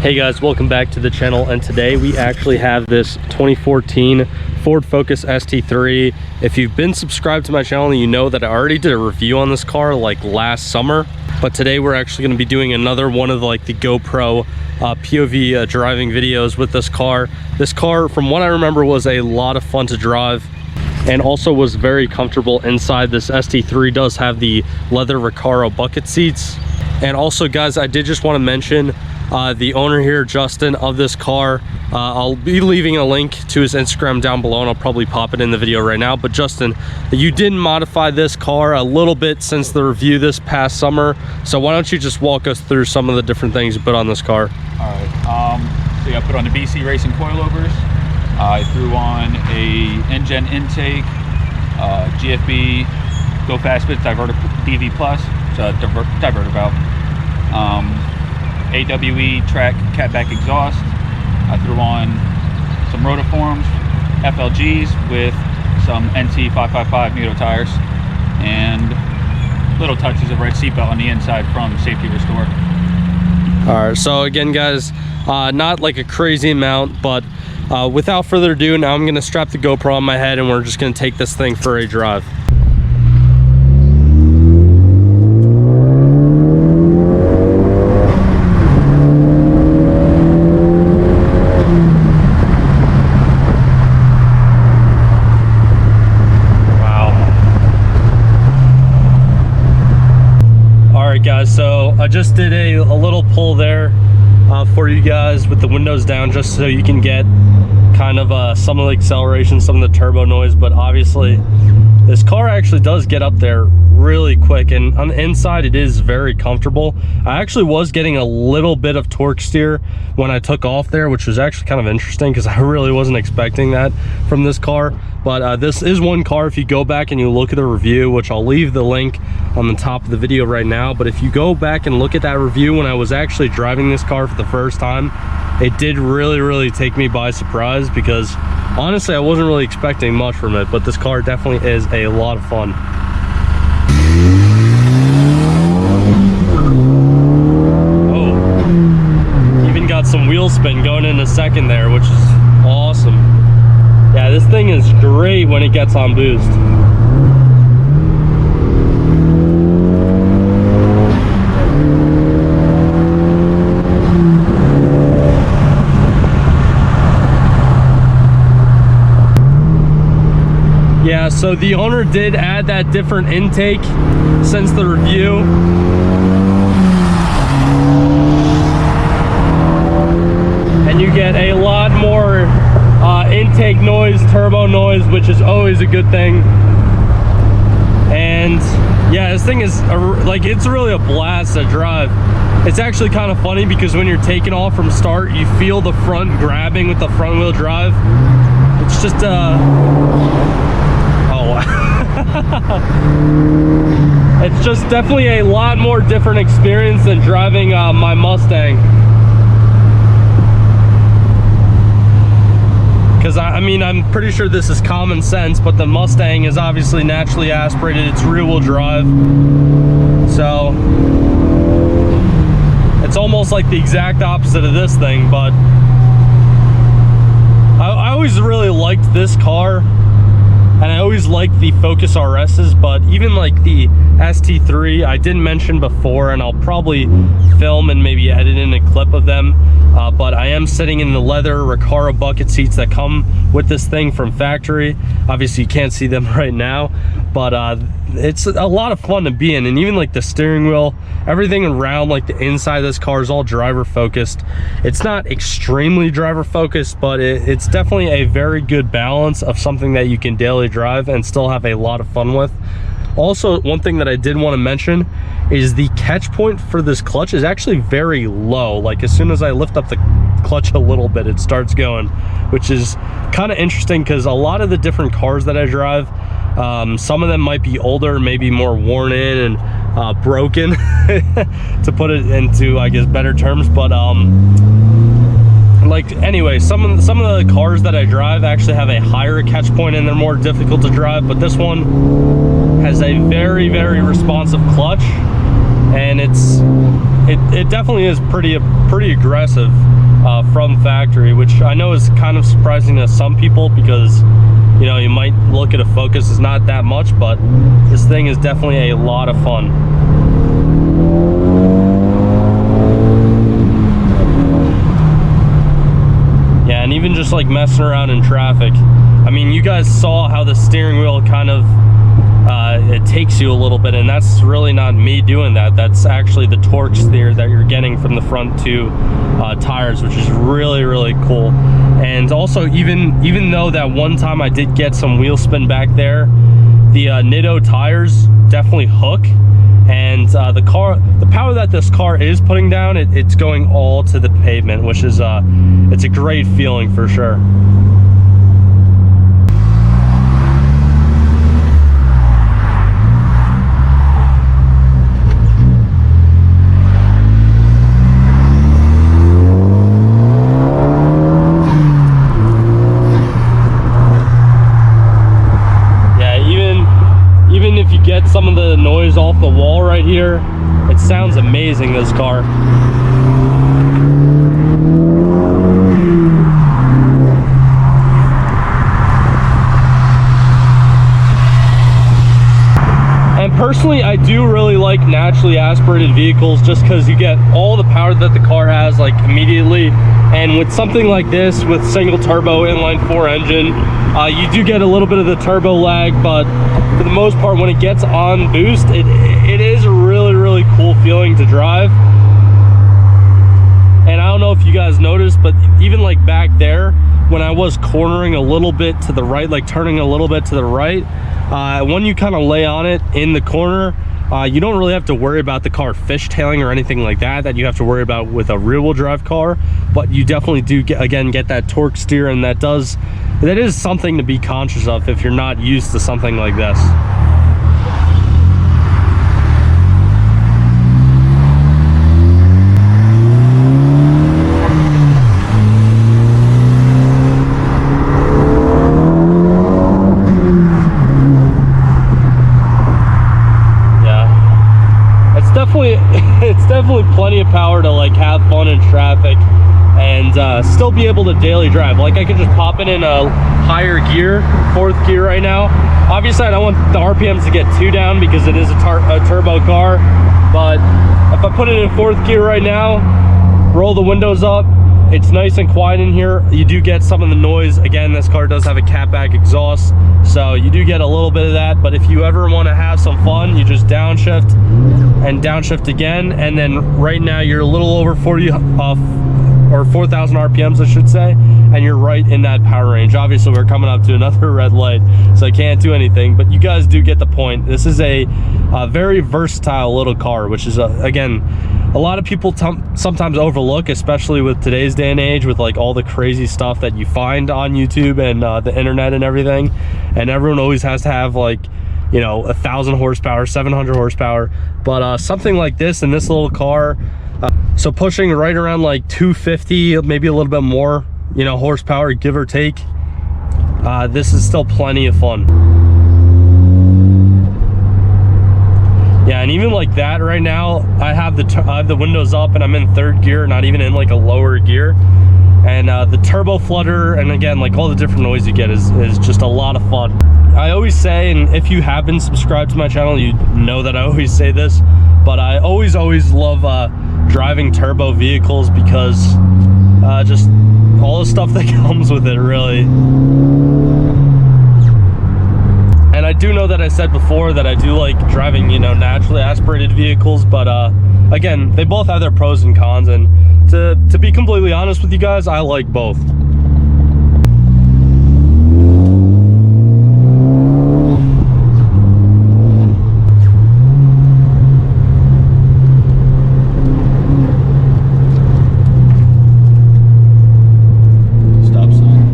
Hey guys, welcome back to the channel, and today we actually have this 2014 Ford Focus ST3. If you've been subscribed to my channel, you know that I already did a review on this car like last summer, but today we're actually going to be doing another one of the GoPro POV driving videos with this car. This car, from what I remember, was a lot of fun to drive and also was very comfortable inside. This ST3 does have the leather Recaro bucket seats. And also guys, I did just want to mention the owner here, Justin, of this car. I'll be leaving a link to his Instagram down below, and I'll probably pop it in the video right now. But Justin, you did modify this car a little bit since the review this past summer, so why don't you just walk us through some of the different things you put on this car? All right, so yeah, I put on the BC Racing coilovers. I threw on a NGen intake, GFB Go Fast Bits Diverter DV Plus, so diverter valve. AWE track catback exhaust. I threw on some rotiforms, FLGs with some NT 555 Muto tires, and little touches of red seatbelt on the inside from Safety Restore. All right, so again guys, not like a crazy amount, but without further ado, now I'm gonna strap the GoPro on my head and we're just gonna take this thing for a drive. Guys, so I just did a little pull there for you guys with the windows down, just so you can get kind of some of the acceleration, some of the turbo noise. But obviously this car actually does get up there really quick, and on the inside it is very comfortable. I actually was getting a little bit of torque steer when I took off there, which was actually kind of interesting because I really wasn't expecting that from this car. But this is one car, if you go back and you look at the review, which I'll leave the link on the top of the video right now, but if you go back and look at that review when I was actually driving this car for the first time, it did really take me by surprise, because honestly I wasn't really expecting much from it. But this car definitely is a lot of fun. Oh, even got some wheel spin going in a second there, which is awesome. Yeah, this thing is great when it gets on boost. Yeah, so the owner did add that different intake since the review. And you get a lot more intake noise, turbo noise, which is always a good thing. And yeah, this thing is it's really a blast to drive. It's actually kind of funny because when you're taking off from start, you feel the front grabbing with the front wheel drive. It's just it's just definitely a lot more different experience than driving my Mustang. Because I mean, I'm pretty sure this is common sense, but the Mustang is obviously naturally aspirated. It's rear-wheel drive, so it's almost like the exact opposite of this thing. But I always really liked this car, and I always liked the Focus RSs, but even like the ST3, I didn't mention before, and I'll probably film and maybe edit in a clip of them, but I am sitting in the leather Recaro bucket seats that come with this thing from factory. Obviously you can't see them right now, but it's a lot of fun to be in. And even like the steering wheel, everything around like the inside of this car is all driver focused. It's not extremely driver focused, but it's definitely a very good balance of something that you can daily drive and still have a lot of fun with. Also, one thing that I did want to mention is the catch point for this clutch is actually very low. Like as soon as I lift up the clutch a little bit, it starts going, which is kind of interesting because a lot of the different cars that I drive, some of them might be older, maybe more worn in and broken to put it into, I guess, better terms. But like anyway, some of the cars that I drive actually have a higher catch point and they're more difficult to drive, but this one has a very responsive clutch, and it definitely is pretty aggressive from factory, which I know is kind of surprising to some people, because you know, you might look at a Focus as not that much, but this thing is definitely a lot of fun. Yeah, and even just like messing around in traffic, I mean, you guys saw how the steering wheel kind of it takes you a little bit, and that's really not me doing that. That's actually the torque steer that you're getting from the front two tires, which is really cool. And also, even though that one time I did get some wheel spin back there, the Nitto tires definitely hook, and the power that this car is putting down, it's going all to the pavement, which is it's a great feeling for sure. Some of the noise off the wall right here, it sounds amazing, this car. And personally, I do really like naturally aspirated vehicles, just because you get all the power that the car has like immediately. And with something like this, with single turbo inline 4 engine, you do get a little bit of the turbo lag, but for the most part, when it gets on boost, it is a really cool feeling to drive. And I don't know if you guys noticed, but even like back there, when I was cornering a little bit to the right, like turning a little bit to the right, when you kind of lay on it in the corner, you don't really have to worry about the car fishtailing or anything like that you have to worry about with a rear-wheel drive car. But you definitely do get that torque steer, and that is something to be conscious of if you're not used to something like this. It's definitely plenty of power to like have fun in traffic and still be able to daily drive. Like, I could just pop it in a higher gear, 4th gear right now. Obviously, I don't want the RPMs to get too down because it is a turbo car, but if I put it in 4th gear right now, roll the windows up, it's nice and quiet in here. You do get some of the noise. Again, this car does have a catback exhaust, so you do get a little bit of that. But if you ever want to have some fun, you just downshift and downshift again, and then right now you're a little over 4,000 RPMs, I should say, and you're right in that power range. Obviously, we're coming up to another red light, so I can't do anything, but you guys do get the point. This is a very versatile little car, which is again, a lot of people sometimes overlook, especially with today's day and age, with like all the crazy stuff that you find on YouTube and the internet and everything. And everyone always has to have, like, you know, 1,000 horsepower, 700 horsepower, but something like this in this little car, so pushing right around like 250, maybe a little bit more, you know, horsepower, give or take, this is still plenty of fun. Yeah, and even like that right now, I have the windows up and I'm in 3rd gear, not even in like a lower gear. And the turbo flutter, and again, like all the different noise you get is just a lot of fun. I always say, and if you have been subscribed to my channel, you know that I always say this, but I always love driving turbo vehicles because just all the stuff that comes with it, really. And I do know that I said before that I do like driving, you know, naturally aspirated vehicles, but again, they both have their pros and cons, and to be completely honest with you guys, I like both. Stop sign.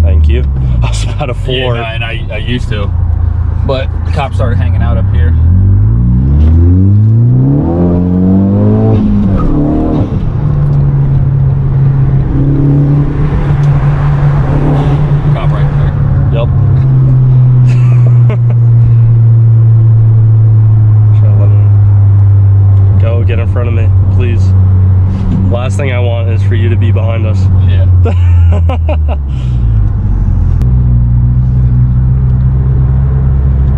Thank you. I was about to floor. Yeah, and I used to, but the cops started hanging out up here. Cop right there. Yep. last thing I want is for you to be behind us. Yeah.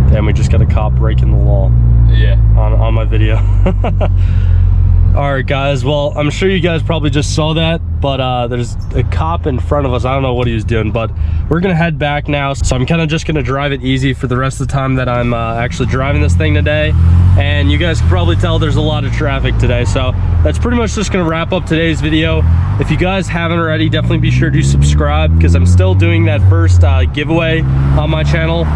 Damn, we just got a cop breaking the law. Yeah. On my video. All right, guys. Well, I'm sure you guys probably just saw that, but there's a cop in front of us. I don't know what he was doing, but we're gonna head back now. So I'm kind of just gonna drive it easy for the rest of the time that I'm actually driving this thing today. And you guys can probably tell there's a lot of traffic today. So that's pretty much just gonna wrap up today's video. If you guys haven't already, definitely be sure to subscribe, because I'm still doing that first giveaway on my channel.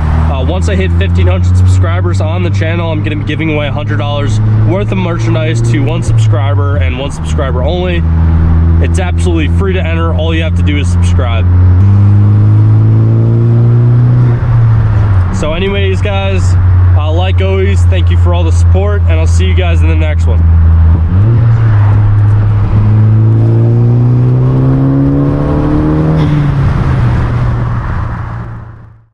Once I hit 1,500 subscribers on the channel, I'm gonna be giving away $100 worth of merchandise to one subscriber and one subscriber only. It's absolutely free to enter. All you have to do is subscribe. So anyways, guys, like always, thank you for all the support, and I'll see you guys in the next one.